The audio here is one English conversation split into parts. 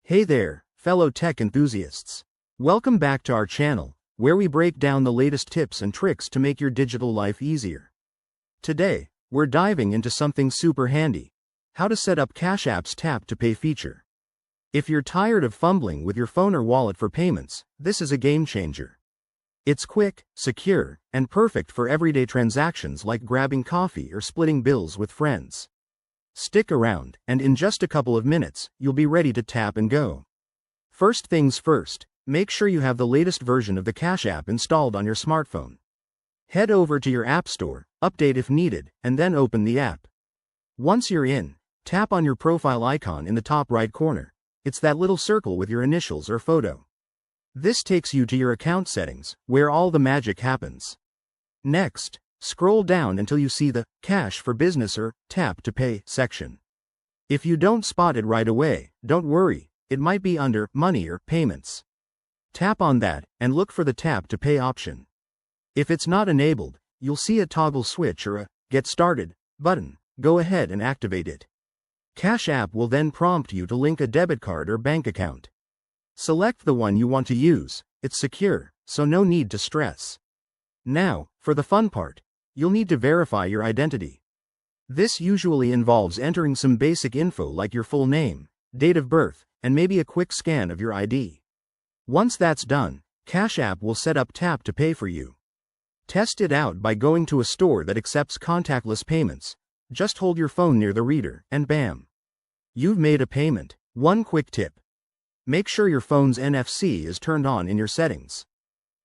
Hey there, fellow tech enthusiasts. Welcome back to our channel, where we break down the latest tips and tricks to make your digital life easier. Today, we're diving into something super handy: how to set up Cash App's Tap to Pay feature. If you're tired of fumbling with your phone or wallet for payments, this is a game changer. It's quick, secure, and perfect for everyday transactions like grabbing coffee or splitting bills with friends. Stick around, and in just a couple of minutes, you'll be ready to tap and go. First things first, make sure you have the latest version of the Cash App installed on your smartphone. Head over to your App Store, update if needed, and then open the app. Once you're in, tap on your profile icon in the top right corner. It's that little circle with your initials or photo. This takes you to your account settings, where all the magic happens. Next, scroll down until you see the Cash for Business or Tap to Pay section. If you don't spot it right away, don't worry, it might be under Money or Payments. Tap on that, and look for the Tap to Pay option. If it's not enabled, you'll see a toggle switch or a Get Started button. Go ahead and activate it. Cash App will then prompt you to link a debit card or bank account. Select the one you want to use. It's secure, so no need to stress. Now, for the fun part, you'll need to verify your identity. This usually involves entering some basic info like your full name, date of birth, and maybe a quick scan of your ID. Once that's done, Cash App will set up Tap to Pay for you. Test it out by going to a store that accepts contactless payments. Just hold your phone near the reader, and bam! You've made a payment. One quick tip: make sure your phone's NFC is turned on in your settings.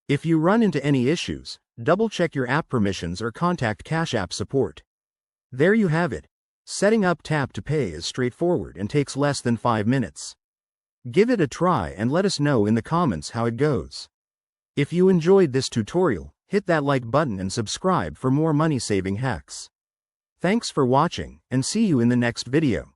If you run into any issues, double-check your app permissions or contact Cash App support. There you have it. Setting up Tap to Pay is straightforward and takes less than 5 minutes. Give it a try and let us know in the comments how it goes. If you enjoyed this tutorial, hit that like button and subscribe for more money-saving hacks. Thanks for watching, and see you in the next video.